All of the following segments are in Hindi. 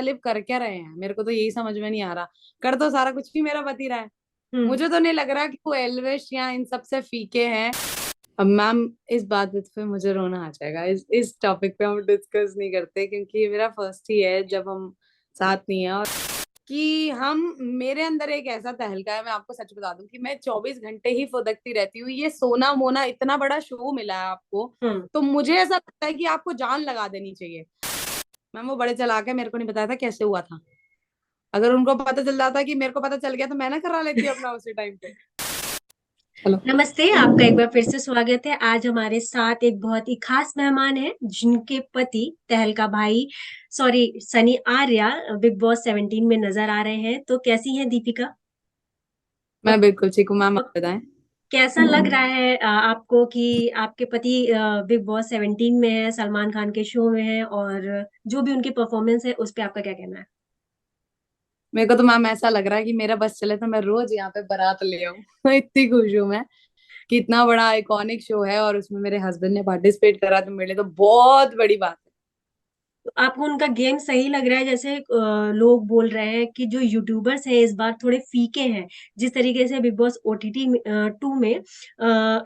लिव कर क्या रहे हैं, मेरे को तो यही समझ में नहीं आ रहा। कर तो सारा कुछ भी मेरा पति रहा है। हम्म। मुझे तो नहीं लग रहा कि वो एल्विश या इन सब से फीके हैं। अब मैम, इस बात पे मुझे रोना आ जाएगा। इस टॉपिक पे हम डिस्कस नहीं करते, क्योंकि ये मेरा फर्स्ट ही है जब हम साथ नहीं है। और कि हम मेरे अंदर एक ऐसा तहलका है, मैं आपको सच बता दूं कि मैं 24 घंटे ही फुदकती रहती हूँ। ये सोना मोना इतना बड़ा शो मिला है आपको, हम्म। तो मुझे ऐसा लगता है कि आपको जान लगा देनी चाहिए। मैम, वो बड़े चालाक है, मेरे को नहीं बताया था कैसे हुआ था। अगर उनको पता चल जाता कि मेरे को पता चल गया तो मैं ना करा लेती अपना उसी टाइम पे। हेलो। नमस्ते, आपका एक बार फिर से स्वागत है। आज हमारे साथ एक बहुत ही खास मेहमान है जिनके पति तहलका भाई, sorry Sunny Arya, big boss 17 में नजर आ रहे हैं। तो कैसी हैं दीपिका? और मैं बिल्कुल ठीक हूँ मैम, आप और बताएं। कैसा लग रहा है आपको कि आपके पति बिग बॉस 17 में है, सलमान खान के शो में है, और जो भी उनकी परफॉर्मेंस है उस पे आपका क्या कहना है? मेरे को तो मैम ऐसा लग रहा है कि मेरा बस चले तो मैं रोज यहाँ पे बारात ले आऊं। इतनी खुश हूँ मैं कि इतना बड़ा आइकॉनिक शो है और उसमें मेरे हस्बैंड ने पार्टिसिपेट करा, तो मेरे लिए तो बहुत बड़ी बात है। तो आपको उनका गेम सही लग रहा है? जैसे लोग बोल रहे हैं कि जो यूट्यूबर्स हैं इस बार थोड़े फीके हैं। जिस तरीके से बिग बॉस ओटीटी 2 में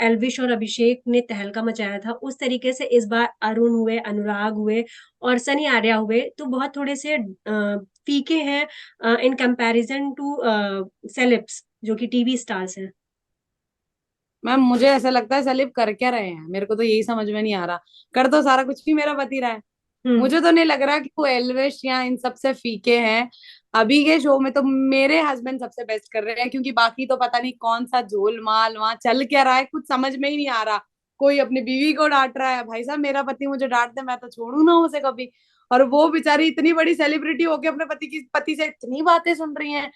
एल्विश और अभिषेक ने तहलका मचाया था, उस तरीके से इस बार अरुण हुए, अनुराग हुए और सनी आर्या हुए, तो बहुत थोड़े से फीके हैं इन कंपैरिजन टू सेलेब्स जो कि टीवी स्टार्स हैं। मैम, मुझे ऐसा लगता है सलीब कर क्या रहे हैं, मेरे को तो यही समझ में नहीं आ रहा। कर तो सारा कुछ भी मेरा पति रहा है। हम्म। मुझे तो नहीं लग रहा कि वो एल्विश या इन सब से फीके हैं। अभी के शो में तो मेरे हस्बैंड सबसे बेस्ट कर रहे हैं, क्योंकि बाकी तो पता नहीं कौन सा झोल माल वहां चल क्या रहा है, कुछ समझ में ही नहीं आ रहा। कोई अपनी बीवी को डांट रहा है। भाई साहब, मेरा पति मुझे डांट दे, मैं तो छोड़ू ना उसे कभी। और वो बेचारी इतनी बड़ी सेलिब्रिटी होके अपने पति से इतनी बातें सुन रही हैं।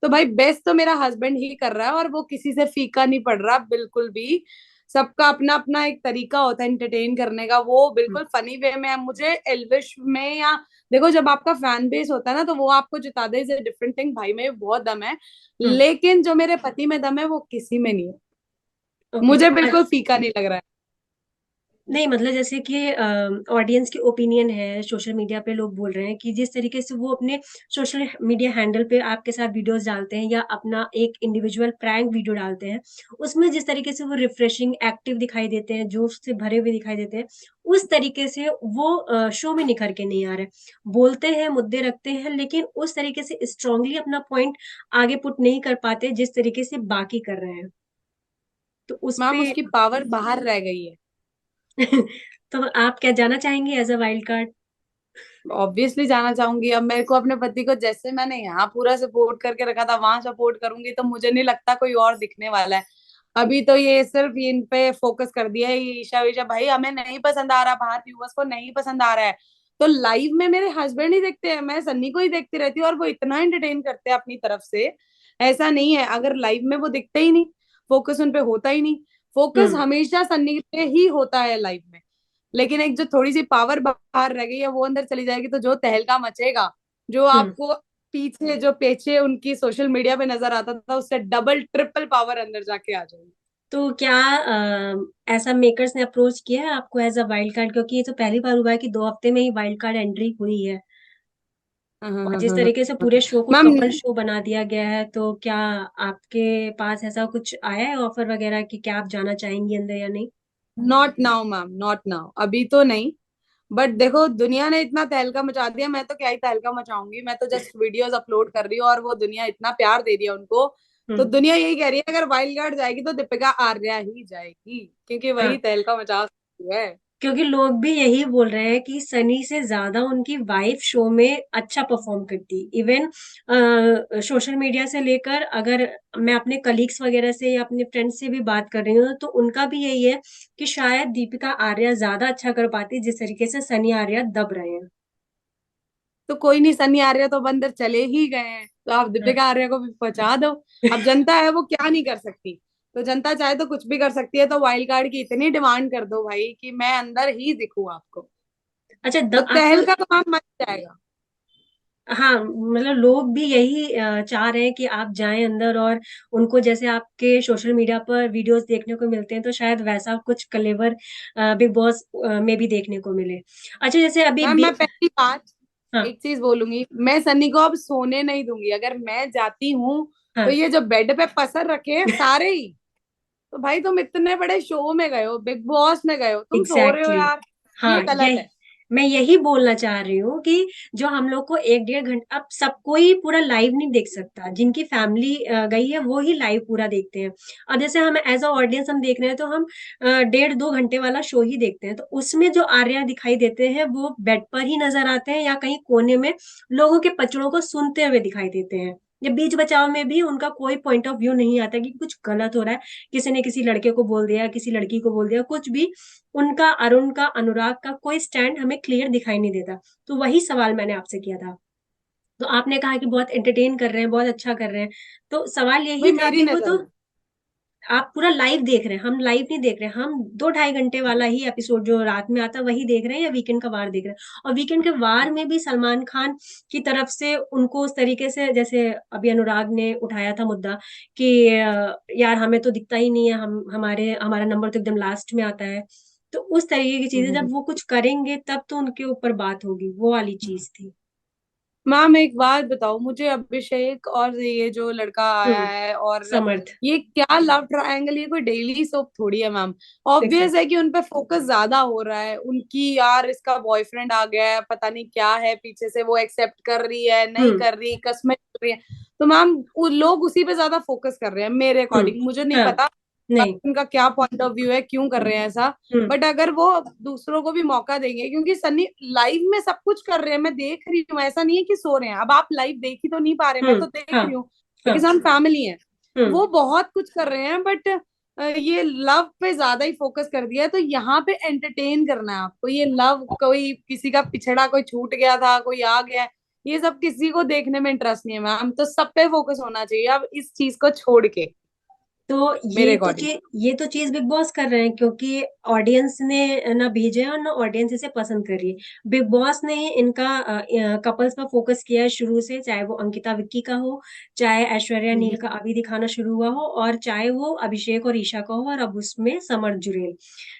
तो भाई, बेस्ट तो मेरा हस्बैंड ही कर रहा है, और वो किसी से फीका नहीं पड़ रहा बिल्कुल भी। सबका अपना अपना एक तरीका होता है एंटरटेन करने का, वो हम्म। बिल्कुल फनी वे में है। मुझे एल्विश में या देखो, जब आपका फैन बेस होता है ना, तो वो आपको जिता दे इज डिफरेंट थिंग। भाई में बहुत दम है, हम्म। लेकिन जो मेरे पति में दम है वो किसी में नहीं है। ओके। मुझे तो बिल्कुल फीका नहीं लग रहा है। नहीं, मतलब जैसे कि ऑडियंस की ओपिनियन है, सोशल मीडिया पे लोग बोल रहे हैं कि जिस तरीके से वो अपने सोशल मीडिया हैंडल पे आपके साथ वीडियोस डालते हैं या अपना एक इंडिविजुअल प्रैंक वीडियो डालते हैं, उसमें जिस तरीके से वो रिफ्रेशिंग, एक्टिव दिखाई देते हैं, जोश से भरे हुए दिखाई देते हैं, उस तरीके से वो शो में निखर के नहीं आ रहे। बोलते हैं, मुद्दे रखते हैं, लेकिन उस तरीके से स्ट्रांगली अपना पॉइंट आगे पुट नहीं कर पाते जिस तरीके से बाकी कर रहे हैं। तो उस मैम, पे उसकी पावर बाहर रह गई है। तो आप क्या जाना चाहेंगे as a wild card? Obviously जाना चाहूंगी। अब मेरे को अपने पति को जैसे मैंने यहाँ पूरा सपोर्ट करके रखा था, वहां सपोर्ट करूंगी, तो मुझे नहीं लगता कोई और दिखने वाला है। अभी तो ये सिर्फ इन पे फोकस कर दिया है, ये ईशा विशा भाई हमें नहीं पसंद आ रहा, बाहर व्यूअर्स को नहीं पसंद आ रहा है। तो लाइव में मेरे हस्बैंड ही देखते हैं, मैं सन्नी को ही देखती रहती हूँ, और वो इतना एंटरटेन करते हैं अपनी तरफ से। ऐसा नहीं है, अगर लाइव में वो दिखते ही नहीं, फोकस उन पे होता ही नहीं। फोकस हम्म। हमेशा सन्नी पे ही होता है लाइव में। लेकिन एक जो थोड़ी सी पावर बाहर रह गई है, वो अंदर चली जाएगी, तो जो तहलका मचेगा, जो हम्म। आपको जो पीछे उनकी सोशल मीडिया पे नजर आता था, उससे डबल ट्रिपल पावर अंदर जाके आ जाएगी। तो क्या ऐसा मेकर्स ने अप्रोच किया है आपको एज अ वाइल्ड कार्ड? क्योंकि ये तो पहली बार हुआ है कि 2 हफ्ते में ही वाइल्ड कार्ड एंट्री हुई है। हाँ हाँ और हाँ जिस हाँ तरीके से हाँ। पूरे शो को मैम, कपल शो बना दिया गया है, तो क्या आपके पास ऐसा कुछ आया है ऑफर वगैरह कि क्या आप जाना चाहेंगी अंदर या नहीं? Not now ma'am, not now, अभी तो नहीं। बट देखो, दुनिया ने इतना तहलका मचा दिया, मैं तो क्या ही तहलका मचाऊंगी। मैं तो जस्ट वीडियोस अपलोड कर रही हूँ, और वो दुनिया इतना प्यार दे रही है उनको। तो हम्म। दुनिया यही कह रही है, अगर वाइल्ड कार्ड जाएगी तो दीपिका आर्या ही जाएगी, क्योंकि वही हाँ, तहलका मचा सकती है। क्योंकि लोग भी यही बोल रहे हैं कि सनी से ज्यादा उनकी वाइफ शो में अच्छा परफॉर्म करती। इवन सोशल मीडिया से लेकर, अगर मैं अपने कलीग्स वगैरह से या अपने फ्रेंड्स से भी बात कर रही हूँ, तो उनका भी यही है कि शायद दीपिका आर्या ज्यादा अच्छा कर पाती जिस तरीके से सनी आर्या दब रहे हैं। तो कोई नहीं, सनी आर्य तो बंदर चले ही गए हैं, तो आप हाँ। दीपिका आर्य को भी पहुंचा दो। अब जनता है, वो क्या नहीं कर सकती। तो जनता चाहे तो कुछ भी कर सकती है, तो वाइल्ड कार्ड की इतनी डिमांड कर दो भाई कि मैं अंदर ही दिखूं आपको। अच्छा, तो आपको तहल का काम मच जाएगा। हाँ, मतलब लोग भी यही चाह रहे हैं कि आप जाएं अंदर और उनको जैसे आपके सोशल मीडिया पर वीडियोस देखने को मिलते हैं, तो शायद वैसा कुछ कलेवर बिग बॉस में भी देखने को मिले। अच्छा, जैसे अभी मैम, मैं पहली बात हाँ, एक चीज बोलूंगी, मैं सन्नी को अब सोने नहीं दूंगी। अगर मैं जाती हूँ तो हाँ। ये जो बेड पे पसर रखे हैं सारे ही, तो भाई तुम इतने बड़े शो में गए हो, बिग बॉस में गए हो, तुम सो रहे हो एग्जैक्टली यार, ये हाँ, गलत यही है। मैं यही बोलना चाह रही हूँ कि जो हम लोग को 1 1.5 घंटा, अब सब कोई पूरा लाइव नहीं देख सकता, जिनकी फैमिली गई है वो ही लाइव पूरा देखते हैं। अब जैसे हम एज अ ऑडियंस हम देख रहे हैं तो हम 1.5 2 घंटे वाला शो ही देखते हैं, तो उसमें जो आर्या दिखाई देते हैं वो बेड पर ही नजर आते हैं या कहीं कोने में लोगों के पचड़ों को सुनते हुए दिखाई देते हैं। या बीच बचाव में भी उनका कोई पॉइंट ऑफ व्यू नहीं आता कि कुछ गलत हो रहा है, किसी ने किसी लड़के को बोल दिया, किसी लड़की को बोल दिया, कुछ भी उनका, अरुण का, अनुराग का कोई स्टैंड हमें क्लियर दिखाई नहीं देता। तो वही सवाल मैंने आपसे किया था। तो आपने कहा कि बहुत एंटरटेन कर रहे हैं, बहुत अच्छा कर रहे हैं। तो सवाल भाई यही था मेरी कि वो नजर तो में, आप पूरा लाइव देख रहे हैं, हम लाइव नहीं देख रहे हैं। हम 2 2.5 घंटे वाला ही एपिसोड जो रात में आता है वही देख रहे हैं, या वीकेंड का वार देख रहे हैं। और वीकेंड के वार में भी सलमान खान की तरफ से उनको उस तरीके से, जैसे अभी अनुराग ने उठाया था मुद्दा कि यार हमें तो दिखता ही नहीं है, हम हमारे हमारा नंबर तो एकदम लास्ट में आता है। तो उस तरीके की चीजें हम्म। जब वो कुछ करेंगे तब तो उनके ऊपर बात होगी, वो वाली चीज थी। मैम एक बात बताओ मुझे, अभिषेक और ये जो लड़का आया हम्म। है, और समर्थ। ये क्या लव ट्रायंगल, ये कोई डेली सोप थोड़ी है मैम। Obvious exact. है कि उन पे फोकस ज्यादा हो रहा है उनकी, यार इसका बॉयफ्रेंड आ गया है, पता नहीं क्या है पीछे से, वो एक्सेप्ट कर रही है नहीं हम्म। कर रही, कसमें कर रही है। तो मैम वो लोग उसी पे ज्यादा फोकस कर रहे हैं मेरे हम्म। अकॉर्डिंग, मुझे नहीं हाँ। पता नहीं। उनका क्या पॉइंट ऑफ व्यू है, क्यों कर रहे हैं ऐसा। हम्म। बट अगर वो दूसरों को भी मौका देंगे, क्योंकि सन्नी लाइव में सब कुछ कर रहे हैं, मैं देख रही हूँ, ऐसा नहीं है कि सो रहे हैं। अब आप लाइव देख ही तो नहीं पा रहे, मैं तो देख हाँ। रही हूँ हाँ। क्योंकि हम फैमिली है। हम्म। वो बहुत कुछ कर रहे हैं, बट ये लव पे ज्यादा ही फोकस कर दिया है। तो यहाँ पे एंटरटेन करना है आपको, ये लव, कोई किसी का पिछड़ा कोई छूट गया था, कोई आ गया है, ये सब किसी को देखने में इंटरेस्ट नहीं है मैम। तो सब पे फोकस होना चाहिए अब इस चीज को छोड़ के, तो मेरे अकॉर्डिंग। ये तो चीज बिग बॉस कर रहे हैं क्योंकि ऑडियंस ने ना भेजे हैं और ना ऑडियंस इसे पसंद कर रही है। बिग बॉस ने इनका कपल्स पर फोकस किया है शुरू से, चाहे वो अंकिता विक्की का हो, चाहे ऐश्वर्या नील का अभी दिखाना शुरू हुआ हो, और चाहे वो अभिषेक और ईशा का हो, और अब उसमें समर जुरेल।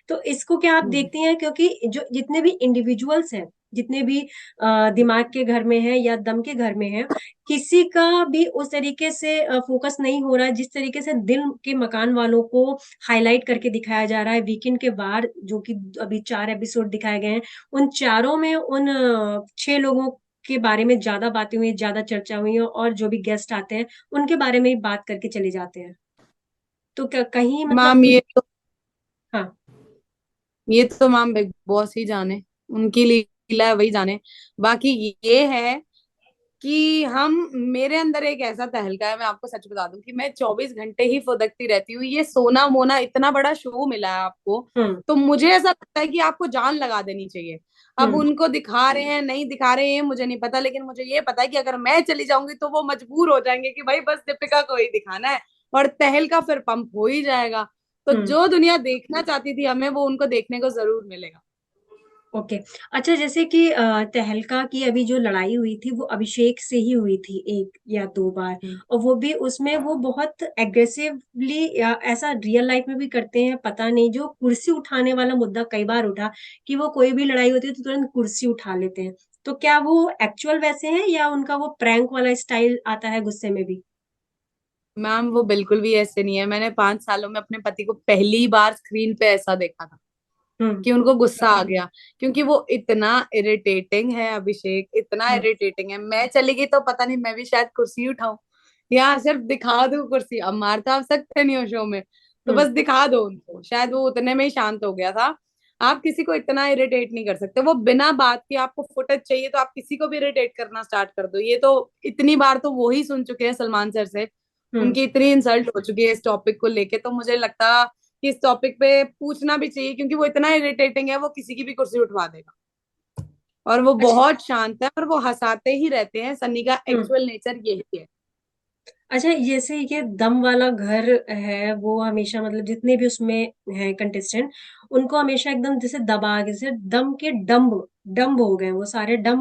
तो इसको क्या आप हम्म। देखती हैं, क्योंकि जो जितने भी इंडिविजुअल्स हैं, जितने भी दिमाग के घर में है या दम के घर में है, किसी का भी उस तरीके से फोकस नहीं हो रहा है जिस तरीके से दिल के मकान वालों को हाईलाइट करके दिखाया जा रहा है। वीकेंड के बार जो कि अभी 4 एपिसोड दिखाए गए हैं, उन चारों में उन 6 लोगों के बारे में ज्यादा बातें हुई, ज्यादा चर्चा हुई है, और जो भी गेस्ट आते हैं उनके बारे में ही बात करके चले जाते हैं। तो क्या कहीं मतलब, मैम हाँ। ये तो मैम बिग बॉस ही जाने, उनकी लीला है, वही जाने। बाकी ये है कि हम, मेरे अंदर एक ऐसा तहलका है, मैं आपको सच बता दूं कि मैं 24 घंटे ही फुदकती रहती हूँ। ये सोना मोना, इतना बड़ा शो मिला है आपको, हम्म। तो मुझे ऐसा लगता है कि आपको जान लगा देनी चाहिए। अब हम्म। उनको दिखा रहे हैं नहीं दिखा रहे हैं मुझे नहीं पता, लेकिन मुझे ये पता है कि अगर मैं चली जाऊंगी तो वो मजबूर हो जाएंगे कि भाई बस दीपिका को ही दिखाना है, और तहलका फिर पंप हो ही जाएगा। तो हम्म। जो दुनिया देखना चाहती थी हमें, वो उनको देखने को जरूर मिलेगा। ओके। अच्छा, जैसे कि तहलका की अभी जो लड़ाई हुई थी वो अभिषेक से ही हुई थी 1 या 2 बार, हम्म। और वो भी उसमें वो बहुत एग्रेसिवली, या ऐसा रियल लाइफ में भी करते हैं पता नहीं, जो कुर्सी उठाने वाला मुद्दा कई बार उठा कि वो कोई भी लड़ाई होती है तो तुरंत कुर्सी उठा लेते हैं। तो क्या वो एक्चुअल वैसे हैं या उनका वो प्रैंक वाला स्टाइल आता है गुस्से में भी? मैम वो बिल्कुल भी ऐसे नहीं है, मैंने 5 सालों में अपने पति को पहली बार स्क्रीन पे ऐसा देखा था हम्म। कि उनको गुस्सा आ गया। क्योंकि वो इतना इरिटेटिंग है, अभिषेक इतना हम्म। इरिटेटिंग है, मैं चली गई तो पता नहीं मैं भी शायद कुर्सी उठाऊं, या सिर्फ दिखा दूं कुर्सी। अब मार तो आप सकते नहीं हो शो में, तो हम्म। बस दिखा दो उनको, शायद वो उतने में ही शांत हो गया था। आप किसी को इतना इरिटेट नहीं कर सकते, वो बिना बात के आपको फुटेज चाहिए तो आप किसी को भी इरिटेट करना स्टार्ट कर दो। ये तो इतनी बार तो वो ही सुन चुके हैं सलमान सर से, हम्म। उनकी इतनी इंसल्ट हो चुकी है इस टॉपिक को लेके, तो मुझे लगता कि इस टॉपिक पे पूछना भी चाहिए, क्योंकि वो इतना इरिटेटिंग है, वो किसी की भी कुर्सी उठवा देगा। और वो अच्छा। बहुत शांत है और वो हंसाते ही रहते हैं, सन्नी का हम्म। एक्चुअल नेचर यही है। अच्छा, जैसे ये दम वाला घर है, वो हमेशा मतलब जितने भी उसमें हैं कंटेस्टेंट, उनको हमेशा एकदम जैसे दबा के, जैसे दम के डम्ब डम्ब हो गए, वो सारे डम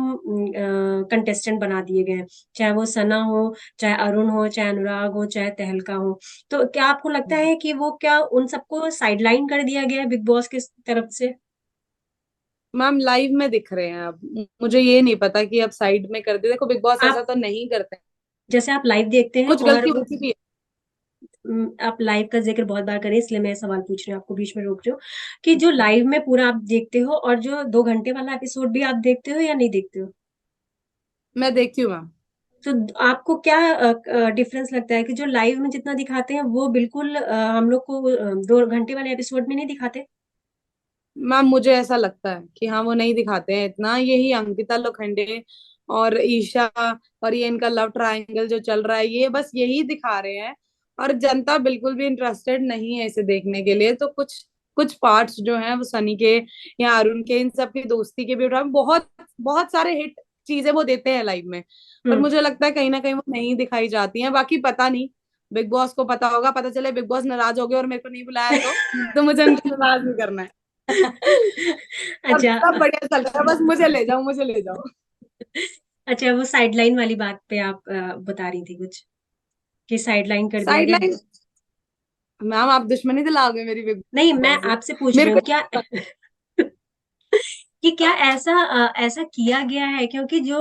कंटेस्टेंट बना दिए गए हैं। चाहे वो सना हो, चाहे अरुण हो, चाहे अनुराग हो, चाहे तहलका हो। तो क्या आपको लगता है कि वो क्या उन सबको साइडलाइन कर दिया गया है बिग बॉस की तरफ से? मैम लाइव में दिख रहे हैं अब। मुझे ये नहीं पता कि अब साइड में कर दे। देखो बिग बॉस ऐसा आप तो नहीं करते। जैसे आप लाइव देखते हैं कुछ और गलती वो उनकी भी है। आप लाइव का जिक्र बहुत बार करें इसलिए मैं सवाल पूछ रही हूँ, आपको बीच में रोक रही हूँ कि जो लाइव में पूरा आप देखते हो और जो 2 घंटे वाला एपिसोड भी आप देखते हो या नहीं देखते हो? मैं देखती हूँ मैम। तो आपको क्या डिफरेंस लगता है कि जो लाइव में जितना दिखाते हैं वो बिल्कुल हम लोग को 2 घंटे वाले एपिसोड में नहीं दिखाते? मैम मुझे ऐसा लगता है कि हाँ वो नहीं दिखाते हैं इतना। यही अंकिता लोखंडे और ईशा और ये इनका लव ट्रायंगल जो चल रहा है, ये बस यही दिखा रहे हैं। और जनता बिल्कुल भी इंटरेस्टेड नहीं है इसे देखने के लिए। तो कुछ कुछ पार्ट्स जो हैं वो सनी के या अरुण के, इन सब की दोस्ती के भी उठा, बहुत बहुत सारे हिट चीजें वो देते हैं लाइव में। पर हुँ। मुझे लगता है कहीं ना कहीं वो नहीं दिखाई जाती हैं। बाकी पता नहीं, बिग बॉस को पता होगा। पता चले बिग बॉस नाराज हो गए और मेरे को नहीं बुलाया तो मुझे उनको नाराज नहीं करना है। और अच्छा सब बढ़िया चल रहा है, बस मुझे ले जाओ, मुझे ले जाओ। अच्छा वो साइडलाइन वाली बात पे आप बता रही थी कुछ, कि साइडलाइन कर दिया साइड गया है? लाइन। मैम आप दुश्मनी दिलाओगे मेरी बिग नहीं, मैं बॉस से। आपसे पूछ रही मेरे हूँ को क्या कि क्या ऐसा किया गया है क्योंकि जो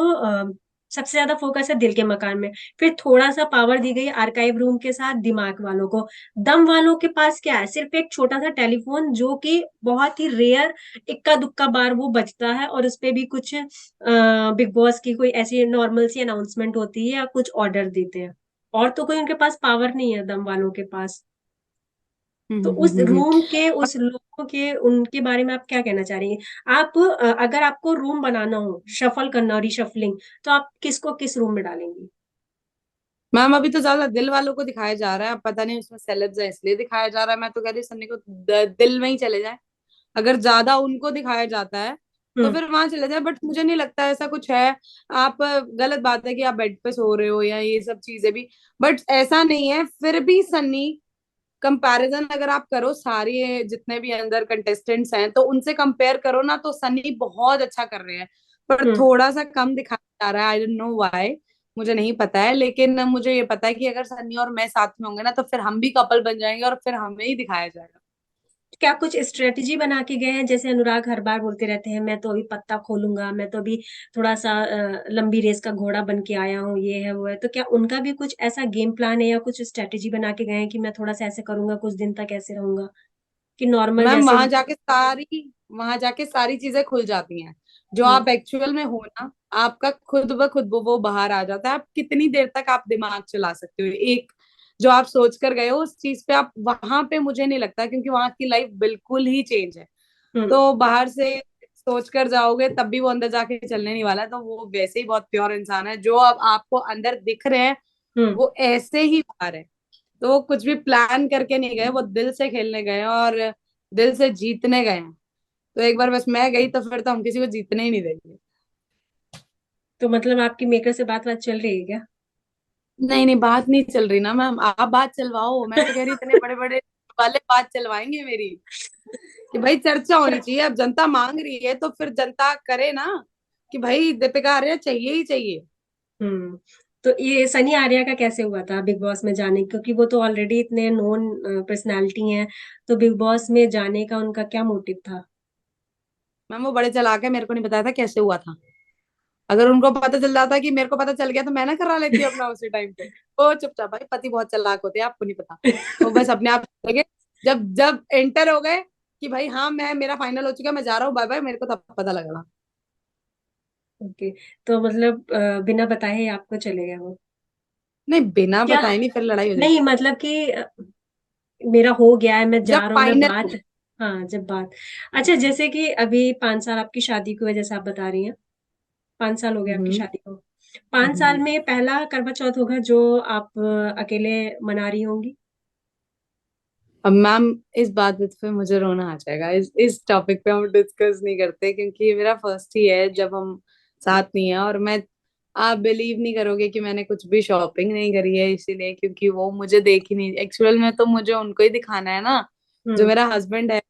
सबसे ज़्यादा फ़ोकस है दिल के मकान में, फिर थोड़ा-सा पावर दी गई आर्काइव रूम के साथ दिमाग वालों को। दम वालों के पास क्या है? सिर्फ़ एक छोटा-सा टेलीफ़ोन जो कि बहुत ही रेयर इक्का-दुक्का बार वो बजता है और उसपे भी कुछ बिग बॉस की कोई ऐसी नॉर्मल सी अनाउंसमेंट होती है या कुछ ऑर्डर देते हैं। और तो कोई उनके पास पावर नहीं है दम वालों के पास। तो उस हम्म। रूम के उस लोगों के उनके बारे में आप क्या कहना चाह रही हैं? आप अगर आपको रूम बनाना हो, शफ़ल करना हो, रीशफ़लिंग तो आप किसको किस रूम में डालेंगी? मैम अभी तो ज्यादा दिल वालों को दिखाया जा रहा है। अब पता नहीं उसमें सेलेब्स है इसलिए दिखाया जा रहा है। मैं तो कह रही हूँ सन्नी को दिल में ही चले जाए। अगर ज्यादा उनको दिखाया जाता है हुँ, तो फिर वहां चले जाए। बट मुझे नहीं लगता ऐसा कुछ है। आप गलत बात है कि आप बेड पे सो रहे हो या ये सब चीजें भी। बट ऐसा नहीं है फिर भी सन्नी, कंपैरिजन अगर आप करो सारे जितने भी अंदर कंटेस्टेंट्स हैं तो उनसे कंपेयर करो ना, तो सनी बहुत अच्छा कर रहे हैं। पर हुँ। थोड़ा सा कम दिखाया जा रहा है। आई डोंट नो व्हाई, मुझे नहीं पता है। लेकिन मुझे ये पता है कि अगर सनी और मैं साथ में होंगे ना तो फिर हम भी कपल बन जाएंगे और फिर हमें ही दिखाया जाएगा। क्या कुछ स्ट्रैटेजी बना के गए हैं? जैसे अनुराग हर बार बोलते रहते हैं, मैं तो अभी पत्ता खोलूँगा, मैं तो अभी थोड़ा-सा लंबी रेस का घोड़ा बन के आया हूँ, ये है, वो है। तो क्या उनका भी कुछ ऐसा गेम प्लान है या कुछ स्ट्रैटेजी बना के गए हैं कि मैं थोड़ा-सा ऐसे करूँगा, कुछ दिन तक ऐसे रहूँगा? कि नॉर्मल मैम जैसे वहां जाके सारी चीजें खुल जाती हैं। जो हुँ, आप एक्चुअल में हो ना, आपका खुद ब खुद वो बाहर आ जाता है। आप कितनी देर तक आप दिमाग चला सकते हो एक जो आप सोच कर गए हो उस चीज पे। आप वहां पे मुझे नहीं लगता, क्योंकि वहां की लाइफ बिल्कुल ही चेंज है। हुँ, तो बाहर से सोच कर जाओगे तब भी वो अंदर जाके चलने नहीं वाला है। तो वो वैसे ही बहुत प्योर इंसान है। जो अब आपको अंदर दिख रहे हैं हुँ। वो ऐसे ही बाहर है। तो वो कुछ भी प्लान करके नहीं गए, वो दिल से खेलने गए हैं और दिल से जीतने गए हैं। तो एक बार बस मैं गई तो फिर तो हम किसी को जीतने ही नहीं देंगे। तो मतलब आपकी मेकर से बात-वात चल रही है क्या? नहीं नहीं, बात नहीं चल रही ना मैम। आप बात चलवाओ। मैं तो कह रही इतने बड़े बड़े वाले बात चलवाएंगे मेरी, कि भाई चर्चा होनी चाहिए। अब जनता मांग रही है तो फिर जनता करे ना कि भाई दीपिका आर्या चाहिए ही चाहिए। हुँ। तो ये सनी आर्या का कैसे हुआ था बिग बॉस में जाने क्योंकि वो तो ऑलरेडी इतने नोन पर्सनैलिटी हैं, तो बिग बॉस में जाने का उनका क्या मोटिव था? मैम वो बड़े चालाक है, मेरे को नहीं बताया था कैसे हुआ था। अगर उनको पता चल जाता कि मेरे को पता चल गया तो मैं ना करा लेती अपना उसी टाइम पे। वो चुपचाप, भाई पति बहुत चालाक होते हैं, आपको नहीं पता। वो बस अपने आप लगे। जब जब एंटर हो गए कि भाई हाँ मैं, मेरा फाइनल हो चुका है, मैं जा रहा हूँ, बाय बाय, मेरे को तब पता लगा। ओके, तो मतलब बिना बताए ही आपको चले गए वो। नहीं बिना क्या बताए नहीं, फिर लड़ाई हो नहीं जाएगी। मतलब कि मेरा हो गया है, मैं जब जा रहा हूँ, मैं फाइनल हो बात हाँ, जब बात अच्छा जैसे कि अभी 5 साल आपकी शादी को है जैसे आप बता रही हैं, 5 साल हो गए आपकी गई। शादी को। 5 साल में पहला करवा चौथ होगा जो आप अकेले मना रही होंगी? अब मैम इस बात पे मुझे रोना आ जाएगा। इस टॉपिक पे हम डिस्कस नहीं करते, क्योंकि ये मेरा फर्स्ट ही है जब हम साथ नहीं है। और मैं, आप बिलीव नहीं करोगे कि मैंने कुछ भी शॉपिंग नहीं करी है इसीलिए, क्योंकि वो मुझे देख ही नहीं। एक्चुअल में तो मुझे उनको ही दिखाना है ना। जो हुँ। मेरा हस्बैंड है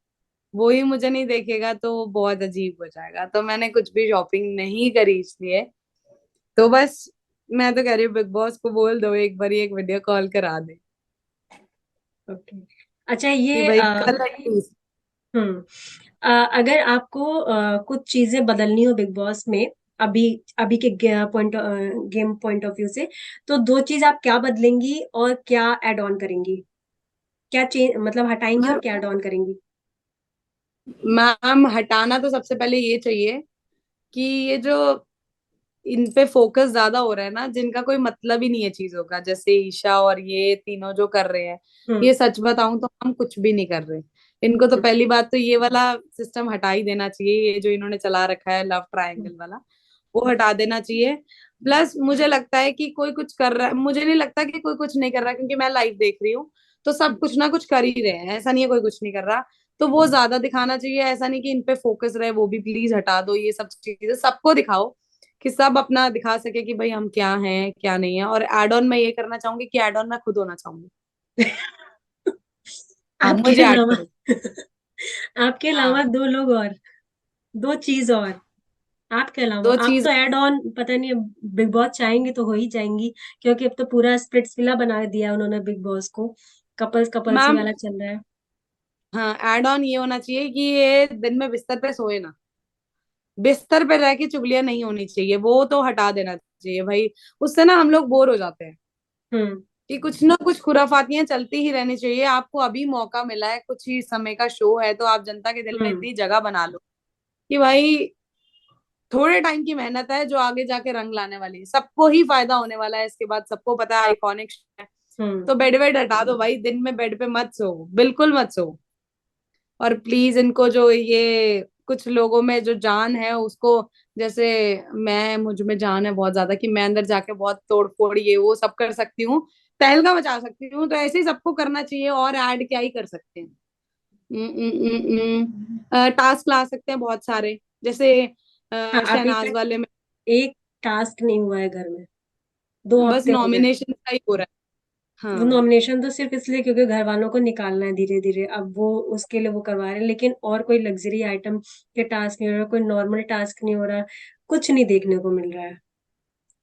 वो ही मुझे नहीं देखेगा तो वो बहुत अजीब हो जाएगा। तो मैंने कुछ भी शॉपिंग नहीं करी इसलिए। तो बस मैं तो कह रही हूँ बिग बॉस को बोल दो एक बार एक वीडियो कॉल करा दे ओके। अच्छा कि ये भाई कल आई थी। हुँ। अगर आपको कुछ चीजें बदलनी हो बिग बॉस में, अभी अभी के गेम पॉइंट ऑफ व्यू से, तो दो चीज आप क्या बदलेंगी और क्या ऐड ऑन करेंगी? क्या चेंज मतलब हटाएंगी और मैम क्या ऐड ऑन करेंगी? मैम हटाना तो सबसे पहले ये चाहिए कि ये जो इन पे फोकस ज्यादा हो रहा है ना, जिनका कोई मतलब ही नहीं है चीजों का, जैसे ईशा और ये तीनों जो कर रहे हैं, हम्म। ये सच बताऊं तो हम कुछ भी नहीं कर रहे। इनको तो हम्म। पहली बात तो ये वाला सिस्टम हटा ही देना चाहिए, ये जो इन्होंने चला रखा है लव हम्म। ट्रायंगल वाला, वो हटा देना चाहिए। प्लस मुझे लगता है कि कोई कुछ कर रहा है, मुझे नहीं लगता कि कोई कुछ नहीं कर रहा, क्योंकि मैं लाइव देख रही हूँ, तो सब कुछ ना कुछ कर ही रहे हैं, ऐसा नहीं है कोई कुछ नहीं कर रहा। तो वो ज्यादा दिखाना चाहिए, ऐसा नहीं कि इन पे फोकस रहे, वो भी प्लीज हटा दो, ये सब चीजें सबको दिखाओ, कि सब अपना दिखा सके कि भाई हम क्या हैं क्या नहीं है। और एड ऑन मैं ये करना चाहूंगी कि एड ऑन मैं खुद होना चाहूंगी। हाँ, आपके मुझे ऐड अलावा करो। आपके अलावा हाँ, दो लोग और, दो चीज और, आपके अलावा दो आप चीज। तो ऐड ऑन पता नहीं, अब बिग बॉस चाहेंगे तो हो ही जाएंगी, क्योंकि अब तो पूरा स्प्लिट्स विला बना दिया उन्होंने बिग बॉस को, कपल्स कपल्स ही मैम वाला चल रहा है। हाँ, एड ऑन ये होना चाहिए कि ये दिन में बिस्तर पे सोए ना, बिस्तर पे रह के चुगलियां नहीं होनी चाहिए, वो तो हटा देना चाहिए भाई। उससे ना हम लोग बोर हो जाते हैं, हम्म। कि कुछ ना कुछ खुराफातियां चलती ही रहनी चाहिए। आपको अभी मौका मिला है, कुछ ही समय का शो है, तो आप जनता के दिल में हम्म। इतनी जगह बना लो कि भाई थोड़े टाइम की मेहनत है जो आगे जाके रंग लाने वाली है, सबको ही फायदा होने वाला है इसके बाद, सबको पता है आइकॉनिक है। हम्म। तो बेड वेड हटा दो भाई, दिन में बेड पे मत सो, बिल्कुल मत सो। और प्लीज इनको जो ये कुछ लोगों में जो जान है उसको, जैसे मैं मुझ में जान है बहुत ज्यादा कि मैं अंदर जाके बहुत तोड़ फोड़ ये वो सब कर सकती हूँ, तहलका मचा सकती हूँ, तो ऐसे ही सबको करना चाहिए, और ऐड क्या ही कर सकते हैं। टास्क ला सकते हैं बहुत सारे, जैसे हाँ, अभी शहनाज तक वाले में एक टास्क नहीं हुआ है घर में, दो बस हफ्ते हो गए। नॉमिनेशन का ही हो रहा है। वो हाँ नॉमिनेशन तो सिर्फ इसलिए क्योंकि घर वालों को निकालना है धीरे धीरे, अब वो उसके लिए वो करवा रहे हैं, लेकिन और कोई लग्जरी आइटम के टास्क नहीं हो रहा, कोई नॉर्मल टास्क नहीं हो रहा, कुछ नहीं देखने को मिल रहा है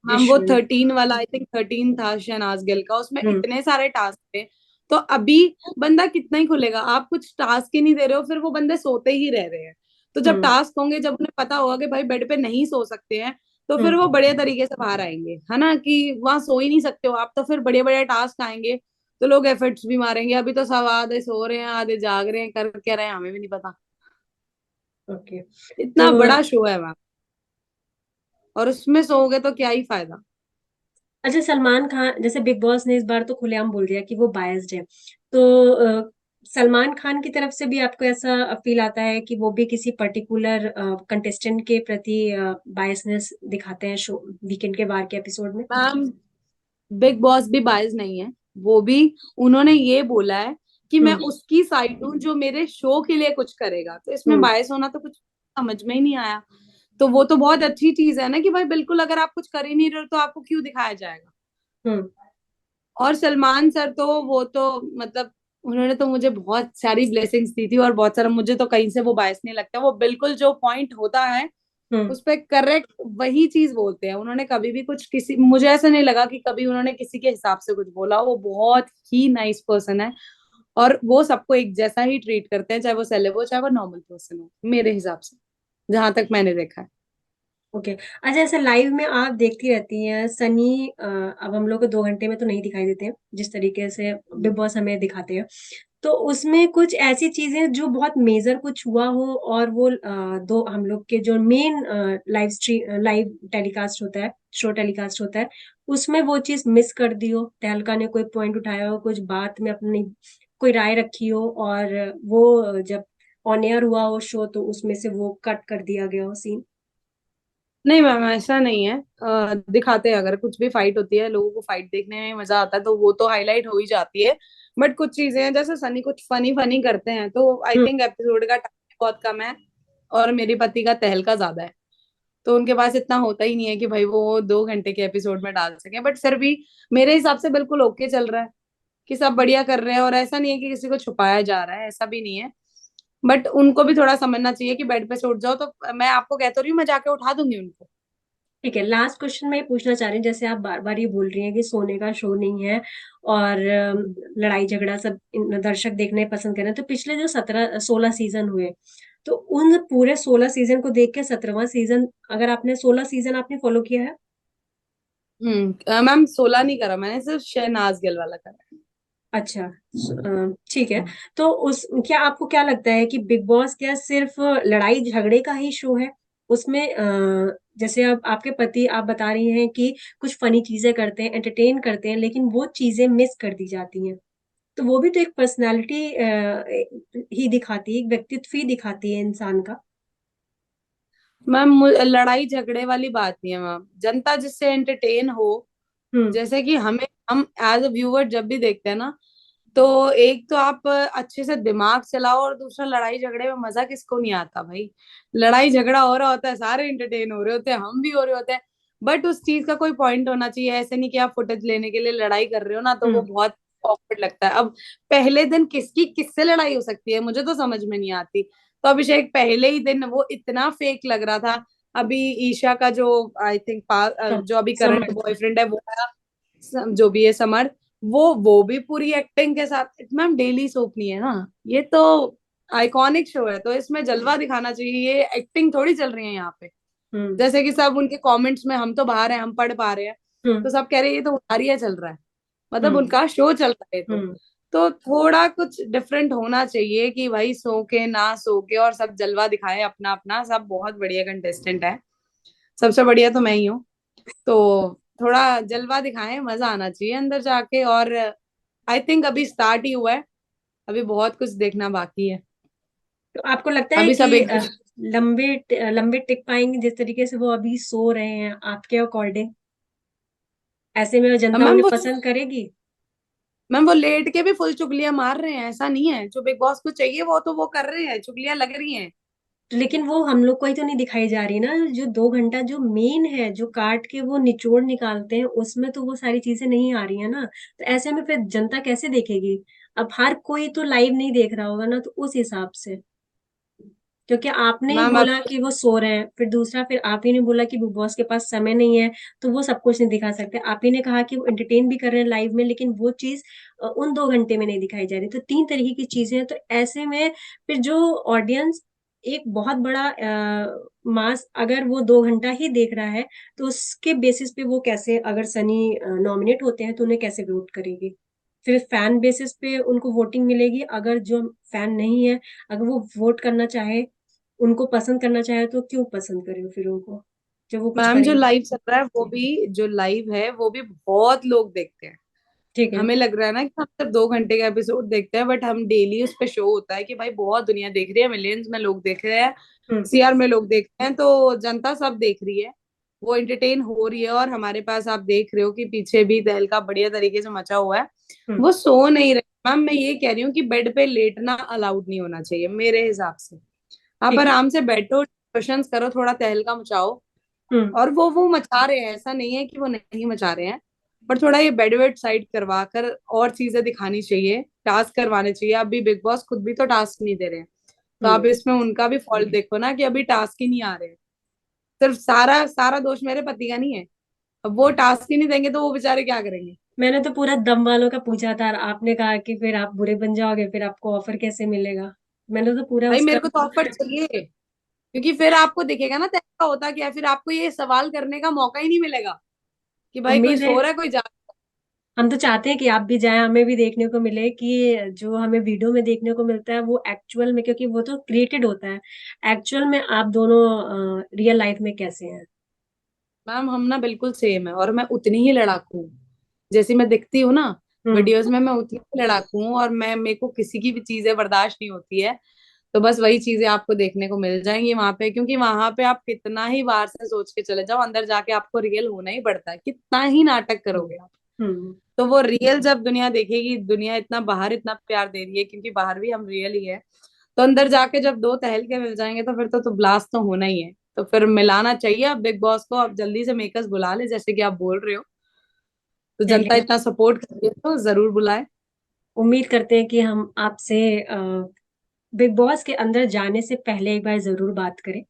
हम इस वो शो में। 13 वाला, आई थिंक 13 था शहनाज गिल का, उसमें हम्म। इतने सारे टास्क थे। तो अभी बंदा कितना ही खुलेगा, आप कुछ टास्क ही नहीं दे रहे हो, फिर वो बंदे सोते ही रह रहे हैं। तो जब हम्म। टास्क होंगे, जब उन्हें पता होगा कि भाई बेड पे नहीं सो सकते हैं, तो फिर हम्म। वो बढ़िया तरीके से बाहर आएंगे, है ना, कि वहां सो ही नहीं सकते हो आप, तो फिर बड़े बड़े टास्क आएंगे, तो लोग एफर्ट्स भी मारेंगे। अभी तो सब आधे सो रहे हैं आधे जाग रहे हैं, कर क्या रहे हैं हमें भी नहीं पता। ओके। तो इतना बड़ा शो है वहां, और उसमें सोओगे तो क्या ही फायदा। अच्छा, सलमान खान जैसे बिग बॉस ने इस बार तो खुलेआम बोल दिया कि वो बायस्ड है, तो सलमान खान की तरफ से भी आपको ऐसा फील आता है कि वो भी किसी पर्टिकुलर कंटेस्टेंट के प्रति बायसनेस दिखाते हैं शो वीकेंड के बाहर के एपिसोड में? मैम बिग बॉस भी बायस नहीं है, वो भी उन्होंने ये बोला है कि मैं हम्म। उसकी साइड हूँ जो मेरे शो के लिए कुछ करेगा, तो इसमें हम्म। बायस होना तो कुछ समझ में ही नहीं आया। तो वो तो बहुत अच्छी चीज है ना, कि भाई बिल्कुल अगर आप कुछ कर ही नहीं रहे हो तो आपको क्यों दिखाया जाएगा। हम्म। और सलमान सर तो वो तो मतलब उन्होंने तो मुझे बहुत सारी ब्लेसिंग्स दी थी, और बहुत सारा, मुझे तो कहीं से वो बायस नहीं लगता, वो बिल्कुल जो पॉइंट होता है हम्म। उस पे करेक्ट वही चीज बोलते हैं। उन्होंने कभी भी कुछ किसी, मुझे ऐसा नहीं लगा कि कभी उन्होंने किसी के हिसाब से कुछ बोला, वो बहुत ही नाइस पर्सन है, और वो सबको एक जैसा ही ट्रीट करते हैं, चाहे वो सेलेब हो चाहे वो नॉर्मल पर्सन हो, मेरे हिसाब से, जहां तक मैंने देखा है। ओके। अच्छा, ऐसे लाइव में आप देखती रहती हैं सनी, अब हम लोग को 2 घंटे में तो नहीं दिखाई देते हैं जिस तरीके से बिग बॉस हमें दिखाते हैं, तो उसमें कुछ ऐसी चीजें जो बहुत मेजर कुछ हुआ हो, और वो दो हम लोग के जो मेन लाइव टेलीकास्ट होता है, शो टेलीकास्ट होता है, उसमें वो चीज मिस कर दी हो, तहलका ने कोई पॉइंट उठाया हो, कुछ बात में अपनी कोई राय रखी हो, और वो जब ऑन एयर हुआ हो शो तो उसमें से वो कट कर दिया गया हो सीन? नहीं मैम, ऐसा नहीं है, दिखाते हैं, अगर कुछ भी फाइट होती है, लोगों को फाइट देखने में मजा आता है, तो वो तो हाईलाइट हो ही जाती है। बट कुछ चीजें हैं, जैसे सनी कुछ फनी फनी करते हैं, तो आई हम्म। थिंक एपिसोड का टाइम बहुत कम है, और मेरे पति का तहलका ज्यादा है, तो उनके पास इतना होता ही नहीं है कि भाई वो 2 घंटे के एपिसोड में डाल सके। बट फिर भी मेरे हिसाब से बिल्कुल ओके चल रहा है, कि सब बढ़िया कर रहे हैं, और ऐसा नहीं है कि किसी को छुपाया जा रहा है, ऐसा भी नहीं है। बट उनको भी थोड़ा समझना चाहिए कि बेड पे से उठ जाओ, तो मैं आपको कहती रही हूँ, मैं जाके उठा दूंगी उनको। ठीक है, लास्ट क्वेश्चन मैं ये पूछना चाह रही हूँ, जैसे आप बार बार ये बोल रही हैं कि सोने का शो नहीं है, और लड़ाई झगड़ा सब दर्शक देखने पसंद करें, तो पिछले जो 17-16 सीजन हुए, तो उन पूरे 16 सीज़न को देख के 17वां सीज़न, अगर आपने 16 सीज़न आपने फ़ॉलो किया है? मैम 16 नहीं करा मैंने, सिर्फ शहनाज गिल वाला करा है। अच्छा, ठीक है। तो उस क्या आपको क्या लगता है कि बिग बॉस क्या सिर्फ़ लड़ाई-झगड़े का ही शो है? उसमें जैसे अब आपके पति आप बता रही हैं कि कुछ फ़नी चीज़ें करते हैं, एंटरटेन करते हैं, लेकिन वो चीज़ें मिस कर दी जाती हैं। तो वो भी तो एक पर्सनैलिटी ही दिखाती है, एक व्यक्तित्व ही दिखाती है इंसान का। मैम लड़ाई झगड़े वाली बात नहीं है मैम, जनता जिससे एंटरटेन हो। हुँ, जैसे कि हम एज अ व्यूअर जब भी देखते हैं ना, तो एक तो आप अच्छे से दिमाग चलाओ, और दूसरा लड़ाई झगड़े में मजा किसको नहीं आता भाई। लड़ाई झगड़ा हो रहा होता है, सारे एंटरटेन हो रहे होते हैं, हम भी हो रहे होते हैं। बट उस चीज का कोई पॉइंट होना चाहिए, ऐसे नहीं कि आप फुटेज लेने के लिए लड़ाई कर रहे हो ना, तो हुँ, वो बहुत ऑकवर्ड लगता है। अब पहले दिन किसकी किससे लड़ाई हो सकती है, मुझे तो समझ में नहीं आती। तो अभिषेक पहले ही दिन वो इतना फेक लग रहा था। अभी ईशा का जो आई थिंक सम जो अभी करंट समझ बॉयफ्रेंड है वो है, जो भी है समर, वो भी पूरी एक्टिंग के साथ। मैम डेली सोप नहीं है ना, ये तो आइकॉनिक शो है, तो इसमें जलवा दिखाना चाहिए, ये एक्टिंग थोड़ी चल रही है यहाँ पे। हुँ, जैसे कि सब उनके कमेंट्स में, हम तो बाहर हैं हम पढ़ पा रहे हैं, हुँ, तो सब कह रहे हैं ये तो उतारिया चल रहा है, मतलब हुँ, उनका शो चल रहा है हुँ। तो थोड़ा कुछ डिफरेंट होना चाहिए कि भाई सो के ना सो के और सब जलवा दिखाए अपना अपना। सब बहुत बढ़िया कंटेस्टेंट है, सबसे बढ़िया तो मैं ही हूँ। तो थोड़ा जलवा दिखाएं, मजा आना चाहिए अंदर जाके। और आई थिंक अभी स्टार्ट ही हुआ है, अभी बहुत कुछ देखना बाकी है। तो आपको लगता है अभी कि सब एक दूसरे, लंबे टिक पाएँगे जिस तरीके से वो अभी सो रहे हैं, आपके अकॉर्डिंग? ऐसे में जनता मैम उन्हें वो पसंद करेगी? मैम वो लेट के भी फुल चुगलियां मार रहे हैं, ऐसा नहीं है। जो बिग बॉस को चाहिए वो तो वो कर रहे हैं, चुगलियां लग रही हैं। लेकिन वो हम लोग को ही तो नहीं दिखाई जा रही ना, जो 2 घंटा जो मेन है, जो काट के वो निचोड़ निकालते हैं, उसमें तो वो सारी चीज़ें नहीं आ रही हैं ना। तो ऐसे में फिर जनता कैसे देखेगी? अब हर कोई तो लाइव नहीं देख रहा होगा ना, तो उस हिसाब से। क्योंकि आपने ही मैम अब बोला कि वो सो रहे हैं, फिर दूसरा फिर आप ही ने बोला कि बिग बॉस के पास समय नहीं है, तो वो सब कुछ नहीं दिखा सकते। आप ही ने कहा कि वो एंटरटेन भी कर रहे हैं लाइव में, लेकिन वो चीज़ उन 2 घंटे में नहीं दिखाई जा रही। तो 3 तरीके की चीज़ें हैं, तो ऐसे में फिर जो ऑडियंस एक बहुत बड़ा मास अगर वो 2 घंटा ही देख रहा है, तो उसके बेसिस पे वो कैसे अगर सनी नॉमिनेट होते हैं, तो उन्हें कैसे वोट करेगी? फिर फैन बेसिस पे उनको वोटिंग मिलेगी, अगर जो फैन नहीं है, अगर वो वोट करना चाहे उनको पसंद करना चाहे तो क्यों पसंद करें फिर उनको, जब वो कुछ मैम कर जो ही नहीं लाइव रहे। चल रहा है वो भी, जो लाइव है वो भी बहुत लोग देखते हैं। ठीक है। हमें लग रहा है ना कि हम सिर्फ 2 घंटे का एपिसोड देखते हैं, बट हम डेली उस पे शो होता है कि भाई बहुत दुनिया देख रही है, मिलियंस में लोग देख रहे हैं, हुँ, सीआर में लोग देख रहे हैं, तो जनता सब देख रही है, वो एंटरटेन हो रही है। और हमारे पास आप देख रहे हो कि पीछे भी तहलका बढ़िया तरीके से मचा हुआ है। हुँ, वो सो नहीं रहे। मैम मैं ये कह रही हूँ कि बेड पे लेटना अलाउड नहीं होना चाहिए मेरे हिसाब से। आप ठीक है। आराम से बैठो, डिस्कशंस करो, थोड़ा तहलका मचाओ। हुँ, और वो मचा रहे हैं, ऐसा नहीं है कि वो नहीं मचा रहे हैं, पर थोड़ा ये बेड वेड साइड करवा कर और चीजें दिखानी चाहिए, टास्क करवाने चाहिए। अभी बिग बॉस खुद भी तो टास्क नहीं दे रहे हैं, तो आप हुँ। इसमें उनका भी फॉल्ट देखो ना, कि अभी टास्क ही नहीं आ रहे हैं। सिर्फ सारा सारा दोष मेरे पति का नहीं है। अब वो टास्क ही नहीं देंगे तो वो बेचारे क्या करेंगे। मैंने तो पूरा दम वालों का पूछा था और आपने कहा कि फिर आप बुरे बन जाओगे, फिर आपको ऑफ़र कैसे मिलेगा? मैंने तो पूरा भाई उसका मेरे को तो ऑफर चाहिए, क्योंकि फिर आपको दिखेगा ना तहलका होता क्या है, फिर आपको ये सवाल करने का मौका ही नहीं मिलेगा कि भाई कोई उम्मीद है सो रहा है कोई जा। हम तो चाहते हैं कि आप भी जाएँ, हमें भी देखने को मिले कि जो हमें वीडियो में देखने को मिलता है वो एक्चुअल में क्योंकि वो तो क्रिएटेड होता है। एक्चुअल में आप दोनों रियल लाइफ़ में कैसे हैं? मैम हम ना बिल्कुल सेम है, और मैं उतनी ही लड़ाकू हूँ जैसी मैं दिखती हूँ ना हुँ, वीडियोस में, मैं उतनी ही लड़ाकू हूँ। और मैं, मेरे को किसी की भी चीजें बर्दाश्त नहीं होती है। तो बस वही चीजें आपको देखने को मिल जाएंगी वहां पे, क्योंकि वहां पे आप कितना ही बाहर से सोच के चले जाओ, अंदर जाके आपको रियल होना ही पड़ता है, कितना ही नाटक हुँ, करोगे आप। हुँ। तो वो रियल जब दुनिया देखेगी, दुनिया इतना बाहर इतना प्यार दे रही है, क्योंकि बाहर भी हम रियल ही है, तो अंदर जाके जब दो तहलके मिल जाएंगे तो फिर तो ब्लास्ट तो होना ही है। तो फिर मिलाना चाहिए अब बिग बॉस को, अब जल्दी से मेकर्स बुला ले जैसे कि आप बोल रहे हो। तो जनता चलिए, इतना सपोर्ट कर रही है तो जरूर बुलाए। उम्मीद करते हैं कि हम आपसे बिग बॉस के अंदर जाने से पहले एक बार ज़रूर बात करें।